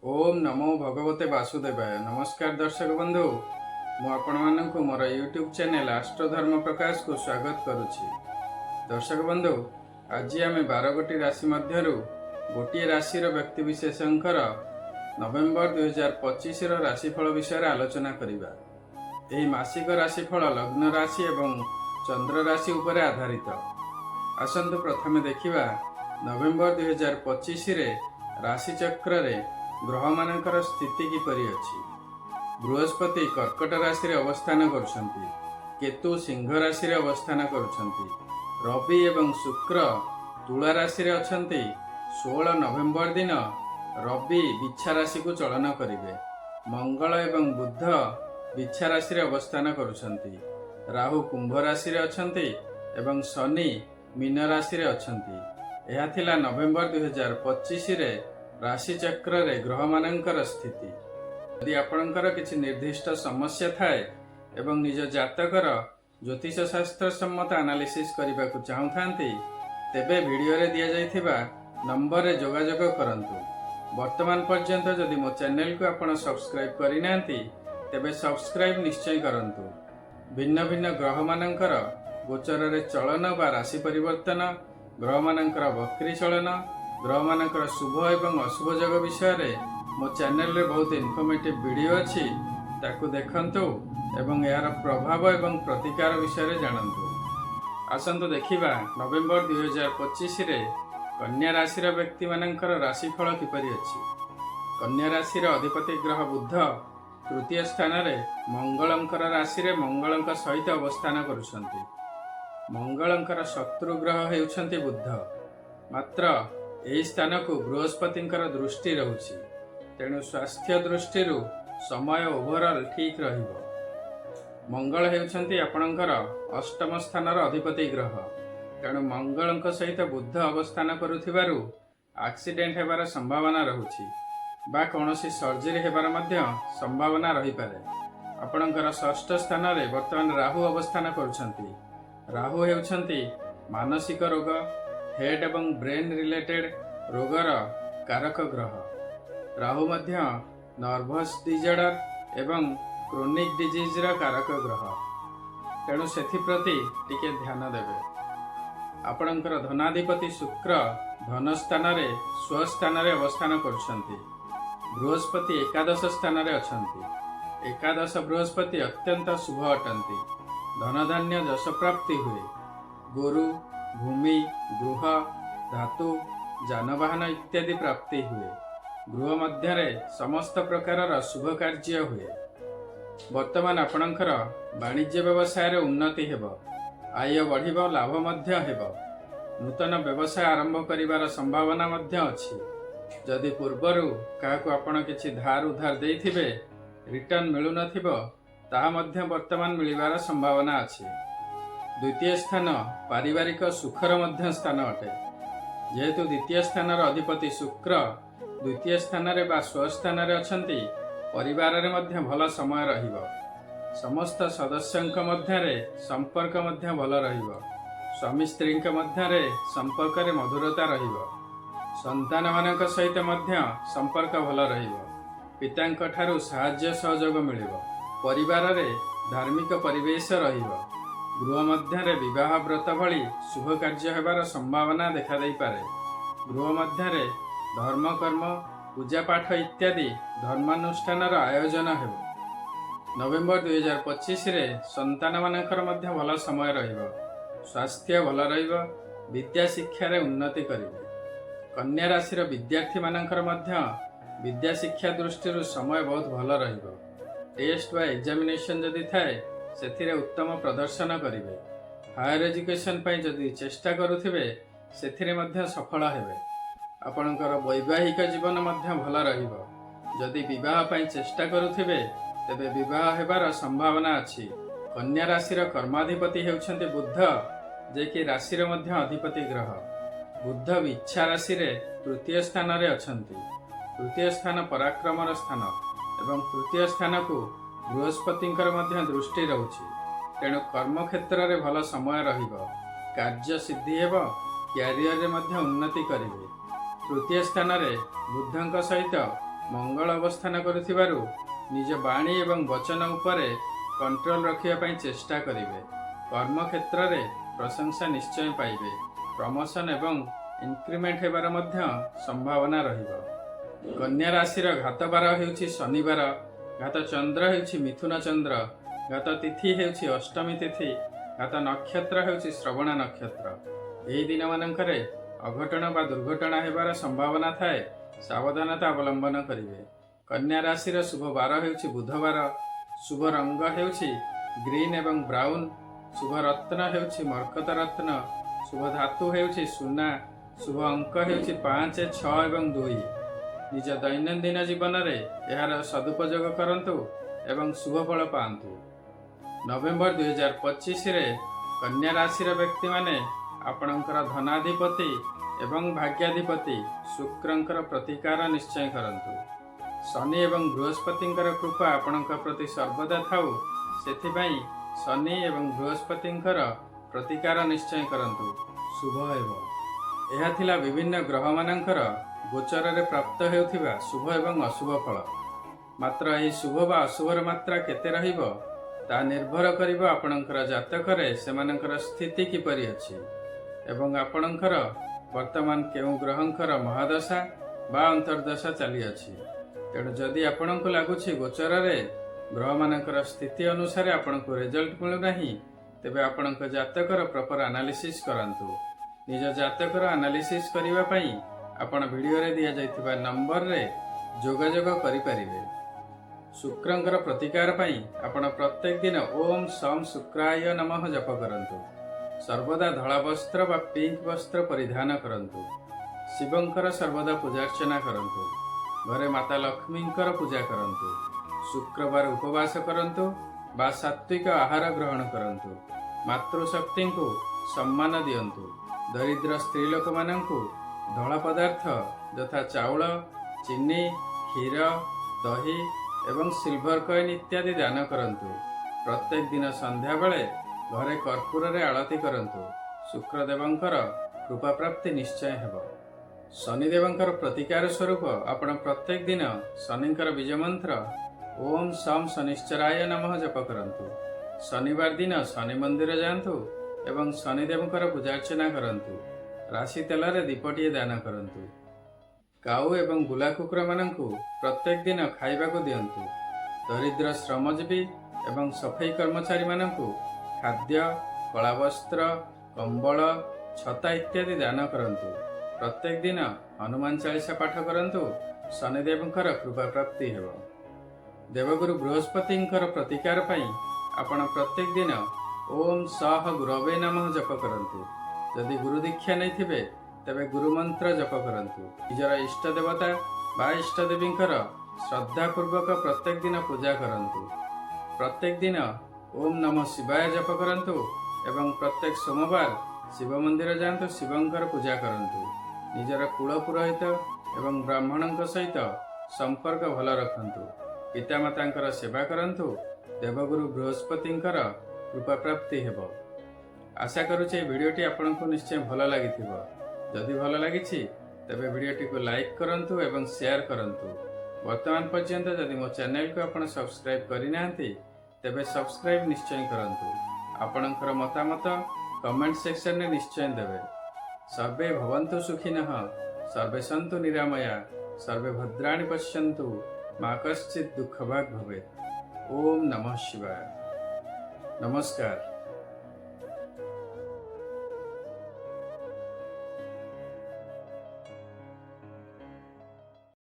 ओम नमो भगवते वासुदेवाय। नमस्कार दर्शक बंधु, मुझे मोर यूट्यूब चैनल आस्ट्रोधर्म प्रकाश को स्वागत करुछि। दर्शक बंधु, आज आम 12 गोटी राशि मध्य गोटे राशि व्यक्ति विशेषकर नवेम्बर 2025 राशिफल विषय आलोचना करिबा। एही मासिक राशिफल लग्न राशि एवं चंद्र राशि उपर आधारित। आसंतु प्रथमे देखिबा नवेम्बर 2025 राशि चक्र रे ग्रह मानकर स्थिति किपरि अछि। बृहस्पति कर्कट राशि रे अवस्थान करुछंती, केतु सिंह राशि रे अवस्थान करुछंती, रवि एवं शुक्र तुला राशि रे अछंती। 16 नवेम्बर दिन रवि बिच्छा राशि को चलन करिवे। मंगल एवं बुध बिच्छा राशि रे अवस्थान करुछंती। राहु कुंभ राशि रे अछंती एवं शनि मीन राशि रे अछंती। एहा थिला नवेम्बर 2025 रे राशि चक्र रे ग्रह मानकर स्थिति। यदि आपणकर किछि निर्दिष्ट समस्या थाए एवं निज जातकर ज्योतिष शास्त्र सम्मत एनालिसिस करबा को चाहुथांती, तेबे वीडियो रे दिया जाइथिबा नंबर रे जोगाजोग करंतु। वर्तमान पर्यंत जदि मो चैनल को आपण सब्सक्राइब करि नांती, तेबे सब्सक्राइब निश्चय करंतु। भिन्न भिन्न ग्रह मानकर गोचर रे चलन बा राशि परिवर्तन, ग्रह मानकर वक्री चलन, ग्रह मानकर शुभ एवं अशुभ जग विषय रे मो चैनल रे बहुत इनफॉर्मेटिव वीडियो अछि, ताकू देखंतु एवं यार प्रभाव एवं प्रतिकार विषय रे जानंतु। आसंतु देखिबा नवेम्बर 2025 रे कन्या राशि रा व्यक्ति मानकर राशिफल किपरि अछि। कन्या राशि रा अधिपति ग्रह बुध तृतीय स्थान रे मंगलंकर राशि रे मंगलंक सहित अवस्थान करुछंती। मंगलंकर शत्रु ग्रह हेउछंती बुध, मात्र एही स्थान को बृहस्पतिंकर दृष्टि रहुछि, तेणु स्वास्थ्य दृष्टि समय ओवरऑल ठीक रहिबो। मंगल हेउछंती आपणकर अष्टम स्थान अधिपति ग्रह, तेणु मंगलंक सहित बुध अवस्थान करुथिबारु एक्सीडेंट हेबार संभावना रहुछि बा कोनोसी सर्जरी हेबार मध्य संभावना रही पारे। आपणकर षष्ठ स्थान रे वर्तमान राहु अवस्थान करुछंती। राहु हेउछंती मानसिक रोग, हेड एवं ब्रेन रिलेटेड रोगर कारक ग्रह। राहु मध्य नर्भस डिजॉर्डर एवं क्रोनिक डिजीज रा कारक ग्रह, तेणु सेथिप्रति टिके ध्यान देबे। आपणकर धनाधिपति शुक्र धन स्थान रे स्वस्थान रे अवस्थान करुछंती। बृहस्पति एकादश स्थान रे अछंती। एकादश बृहस्पति अत्यंत शुभ अटंती। धन धान्य यश प्राप्ति हुए। गोरु भूमि गृह धातु जानवाहन इत्यादि प्राप्ति हुए। गृह मध्य समस्त प्रकार शुभ कार्य हुए। वर्तमान आपणकर वाणिज्य व्यवसाय रे उन्नति हेब, आय बढ़िब, लाभ मध्य हेब। नूतन व्यवसाय आरंभ करिवार संभावना मध्य अछि। जदि पूर्वरु काहाकु आपण किछि धार उधार देइथिबे रिटर्न मिलु नथिबो, ताहा मध्य वर्तमान मिलिबार संभावना अछि। द्वितीय स्थान पारिवारिक सुखर मध्य स्थान अटे। जेहेतु द्वितीय स्थान अधिपति शुक्र द्वितीय स्थान रे बा स्वस्थान रे अछंती, परिवार रे मध्य भल समय रहिबो। समस्त सदस्यंक मध्य रे संपर्क मध्य भल रहिबो। स्वामी स्त्री मध्य रे संपर्क रे मधुरता रहिबो। संतान मानक सहित मध्य संपर्क भल रहिबो। पितांक ठारू सहाय्य सहयोग मिलिबो। परिवार रे धार्मिक परिवेश रहिबो। गृह मध्य विवाह व्रत भली शुभ कार्य हेबार संभावना देखा देई पारे। गृह मध्य धर्म कर्म पूजा पाठ इत्यादि धर्मानुष्ठान आयोजन हेबो। नवेम्बर 2025 रे संतान मानकर मध्य भल समय रहिबो। स्वास्थ्य भल रहिबो। विद्या शिक्षा रे उन्नति करिवे। कन्या राशि रो विद्यार्थी मानकर मध्य विद्या शिक्षा दृष्टि समय बहुत भल रहिबो। टेस्ट बा एग्जामिनेशन जदि थाए सेथिरे उत्तम प्रदर्शन करिवे। हायर एजुकेशन पई जदि चेष्टा करुथिबे सेथिरे मध्य सफल हेबे। आपणकर वैवाहिक जीवन मध्य भल रहिबो। जदि विवाह पई चेष्टा करुथिबे तेबे विवाह हेबार संभावना अछि। कन्या राशि रो कर्माधिपति हेउछन्ते बुध, जे कि राशि रो मध्य अधिपति ग्रह। बुध इच्छा राशि रे तृतीय स्थान रे अछन्ती। तृतीय स्थान पराक्रमर स्थान एवं तृतीय स्थान को बृहस्पतिंकर मध्य दृष्टि रहुछि, तेणु कर्म क्षेत्र रे भल समय रहिबो। कार्य सिद्धि हेबो। क्यारियर रे मध्य उन्नति करिवे। तृतीय स्थान रे बुधंक सहित ମଙ୍ଗଳ ଅବସ୍ଥାନ କରୁଥିବାରୁ ନିଜ ବାଣୀ ଏବଂ ବଚନ ଉପରେ କଣ୍ଟ୍ରୋଲ ରଖିବା ପାଇଁ ଚେଷ୍ଟା କରିବେ। କର୍ମକ୍ଷେତ୍ରରେ ପ୍ରଶଂସା ନିଶ୍ଚୟ ପାଇବେ। ପ୍ରମୋସନ ଏବଂ ଇନକ୍ରିମେଣ୍ଟ ହେବାର ମଧ୍ୟ ସମ୍ଭାବନା ରହିବ। କନ୍ୟା ରାଶିର ଘାତ ବାର ହେଉଛି ଶନିବାର, ଘାତ ଚନ୍ଦ୍ର ହେଉଛି ମିଥୁନ ଚନ୍ଦ୍ର, ଘାତ ତିଥି ହେଉଛି ଅଷ୍ଟମୀ ତିଥି, ଘାତ ନକ୍ଷତ୍ର ହେଉଛି ଶ୍ରବଣ ନକ୍ଷତ୍ର। ଏହି ଦିନମାନଙ୍କରେ ଅଘଟଣ ବା ଦୁର୍ଘଟଣା ହେବାର ସମ୍ଭାବନା ଥାଏ। ସାବଧାନତା ଅବଲମ୍ବନ କରିବେ। କନ୍ୟା ରାଶିର ଶୁଭ ବାର ହେଉଛି ବୁଧବାର, ଶୁଭ ରଙ୍ଗ ହେଉଛି ଗ୍ରୀନ୍ ଏବଂ ବ୍ରାଉନ୍, ଶୁଭ ରତ୍ନ ହେଉଛି ମରକତ ରତ୍ନ, ଶୁଭ ଧାତୁ ହେଉଛି ସୁନା, ଶୁଭ ଅଙ୍କ ହେଉଛି 5, 6 ଏବଂ 2। ନିଜ ଦୈନନ୍ଦିନ ଜୀବନରେ ଏହାର ସଦୁପଯୋଗ କରନ୍ତୁ ଏବଂ ଶୁଭ ଫଳ ପାଆନ୍ତୁ। ନଭେମ୍ବର 2025ରେ କନ୍ୟା ରାଶିର ବ୍ୟକ୍ତିମାନେ ଆପଣଙ୍କର ଧନାଧିପତି ଏବଂ ଭାଗ୍ୟାଧିପତି ଶୁକ୍ରଙ୍କର ପ୍ରତିକାର ନିଶ୍ଚୟ କରନ୍ତୁ। ଶନି ଏବଂ ବୃହସ୍ପତିଙ୍କର କୃପା ଆପଣଙ୍କ ପ୍ରତି ସର୍ବଦା ଥାଉ, ସେଥିପାଇଁ ଶନି ଏବଂ ବୃହସ୍ପତିଙ୍କର ପ୍ରତିକାର ନିଶ୍ଚୟ କରନ୍ତୁ, ଶୁଭ ହେବ। ଏହା ଥିଲା ବିଭିନ୍ନ ଗ୍ରହମାନଙ୍କର ଗୋଚରରେ ପ୍ରାପ୍ତ ହେଉଥିବା ଶୁଭ ଏବଂ ଅଶୁଭ ଫଳ। ମାତ୍ର ଏହି ଶୁଭ ବା ଅଶୁଭର ମାତ୍ରା କେତେ ରହିବ ତାହା ନିର୍ଭର କରିବ ଆପଣଙ୍କର ଜାତକରେ ସେମାନଙ୍କର ସ୍ଥିତି କିପରି ଅଛି ଏବଂ ଆପଣଙ୍କର ବର୍ତ୍ତମାନ କେଉଁ ଗ୍ରହଙ୍କର ମହାଦଶା ବା ଅନ୍ତର୍ଦଶା ଚାଲିଅଛି। ତେଣୁ ଯଦି ଆପଣଙ୍କୁ ଲାଗୁଛି ଗୋଚରରେ ଗ୍ରହମାନଙ୍କର ସ୍ଥିତି ଅନୁସାରେ ଆପଣଙ୍କୁ ରେଜଲ୍ଟ ମିଳୁନାହିଁ, ତେବେ ଆପଣଙ୍କ ଜାତକର ପ୍ରପର ଆନାଲିସିସ୍ କରନ୍ତୁ। ନିଜ ଜାତକର ଆନାଲିସିସ୍ କରିବା ପାଇଁ ଆପଣ ଭିଡ଼ିଓରେ ଦିଆଯାଇଥିବା ନମ୍ବରରେ ଯୋଗାଯୋଗ କରିପାରିବେ। ଶୁକ୍ରଙ୍କର ପ୍ରତିକାର ପାଇଁ ଆପଣ ପ୍ରତ୍ୟେକ ଦିନ ଓମ୍ ସମ୍ ଶୁକ୍ରାୟ ନମଃ ଜପ କରନ୍ତୁ। ସର୍ବଦା ଧଳା ବସ୍ତ୍ର ବା ପିଙ୍କ ବସ୍ତ୍ର ପରିଧାନ କରନ୍ତୁ। ଶିବଙ୍କର ସର୍ବଦା ପୂଜାର୍ଚ୍ଚନା କରନ୍ତୁ। ଘରେ ମାତା ଲକ୍ଷ୍ମୀଙ୍କର ପୂଜା କରନ୍ତୁ। ଶୁକ୍ରବାର ଉପବାସ କରନ୍ତୁ ବା ସାତ୍ବିକ ଆହାର ଗ୍ରହଣ କରନ୍ତୁ। ମାତୃଶକ୍ତିଙ୍କୁ ସମ୍ମାନ ଦିଅନ୍ତୁ। ଦରିଦ୍ର ସ୍ତ୍ରୀ ଲୋକମାନଙ୍କୁ ଧଳା ପଦାର୍ଥ ଯଥା ଚାଉଳ, ଚିନି, କ୍ଷୀର, ଦହି ଏବଂ ସିଲଭର କଏନ୍ ଇତ୍ୟାଦି ଦାନ କରନ୍ତୁ। ପ୍ରତ୍ୟେକ ଦିନ ସନ୍ଧ୍ୟାବେଳେ ଘରେ କର୍ପୂରରେ ଆଳତି କରନ୍ତୁ। ଶୁକ୍ରଦେବଙ୍କର କୃପାପ୍ରାପ୍ତି ନିଶ୍ଚୟ ହେବ। ଶନିଦେବଙ୍କର ପ୍ରତିକାର ସ୍ୱରୂପ ଆପଣ ପ୍ରତ୍ୟେକ ଦିନ ଶନିଙ୍କର ବୀଜ ମନ୍ତ୍ର ଓମ୍ ସମ୍ ଶନିଶ୍ଚରାୟ ନମଃ ଜପ କରନ୍ତୁ। ଶନିବାର ଦିନ ଶନି ମନ୍ଦିର ଯାଆନ୍ତୁ ଏବଂ ଶନିଦେବଙ୍କର ପୂଜାର୍ଚ୍ଚନା କରନ୍ତୁ। ରାଶି ତେଲରେ ଦୀପଟିଏ ଦାନ କରନ୍ତୁ। କାଉ ଏବଂ ବୁଲା କୁକୁରମାନଙ୍କୁ ପ୍ରତ୍ୟେକ ଦିନ ଖାଇବାକୁ ଦିଅନ୍ତୁ। ଦରିଦ୍ର ଶ୍ରମଜୀବୀ ଏବଂ ସଫେଇ କର୍ମଚାରୀମାନଙ୍କୁ ଖାଦ୍ୟ, କଳାବସ୍ତ୍ର, କମ୍ବଳ, ଛତା ଇତ୍ୟାଦି ଦାନ କରନ୍ତୁ। ପ୍ରତ୍ୟେକ ଦିନ ହନୁମାନ ଚାଳିଶା ପାଠ କରନ୍ତୁ। ଶନିଦେବଙ୍କର କୃପା ପ୍ରାପ୍ତି ହେବ। ଦେବଗୁରୁ ବୃହସ୍ପତିଙ୍କର ପ୍ରତିକାର ପାଇଁ ଆପଣ ପ୍ରତ୍ୟେକ ଦିନ ଓମ୍ ସହ ଗୁରବେ ନମଃ ଜପ କରନ୍ତୁ। ଯଦି ଗୁରୁ ଦୀକ୍ଷା ନେଇଥିବେ ତେବେ ଗୁରୁମନ୍ତ୍ର ଜପ କରନ୍ତୁ। ନିଜର ଇଷ୍ଟ ଦେବତା ବା ଇଷ୍ଟଦେବୀଙ୍କର ଶ୍ରଦ୍ଧାପୂର୍ବକ ପ୍ରତ୍ୟେକ ଦିନ ପୂଜା କରନ୍ତୁ। ପ୍ରତ୍ୟେକ ଦିନ ଓମ୍ ନମଃ ଶିବାୟ ଜପ କରନ୍ତୁ ଏବଂ ପ୍ରତ୍ୟେକ ସୋମବାର ଶିବ ମନ୍ଦିର ଯାଆନ୍ତୁ, ଶିବଙ୍କର ପୂଜା କରନ୍ତୁ। ନିଜର କୁଳ ପୁରୋହିତ ଏବଂ ବ୍ରାହ୍ମଣଙ୍କ ସହିତ ସମ୍ପର୍କ ଭଲ ରଖନ୍ତୁ। ପିତାମାତାଙ୍କର ସେବା କରନ୍ତୁ। ଦେବଗୁରୁ ବୃହସ୍ପତିଙ୍କର କୃପା ପ୍ରାପ୍ତି ହେବ। ଆଶା କରୁଛି ଏହି ଭିଡ଼ିଓଟି ଆପଣଙ୍କୁ ନିଶ୍ଚୟ ଭଲ ଲାଗିଥିବ। ଯଦି ଭଲ ଲାଗିଛି ତେବେ ଭିଡ଼ିଓଟିକୁ ଲାଇକ୍ କରନ୍ତୁ ଏବଂ ସେୟାର କରନ୍ତୁ। ବର୍ତ୍ତମାନ ପର୍ଯ୍ୟନ୍ତ ଯଦି ମୋ ଚ୍ୟାନେଲକୁ ଆପଣ ସବସ୍କ୍ରାଇବ୍ କରିନାହାନ୍ତି ତେବେ ସବସ୍କ୍ରାଇବ୍ ନିଶ୍ଚୟ କରନ୍ତୁ। ଆପଣଙ୍କର ମତାମତ କମେଣ୍ଟ ସେକ୍ସନରେ ନିଶ୍ଚୟ ଦେବେ। ସର୍ବେ ଭବନ୍ତୁ ସୁଖିନଃ, ସର୍ବେ ସନ୍ତୁ ନିରାମୟା, ସର୍ବେ ଭଦ୍ରାଣି ପଶ୍ୟନ୍ତୁ, ମା କଶ୍ଚିତ୍ ଦୁଃଖଭାଗ୍ ଭବେତ୍। ଓମ୍ ନମଃ ଶିବାୟ। ନମସ୍କାର।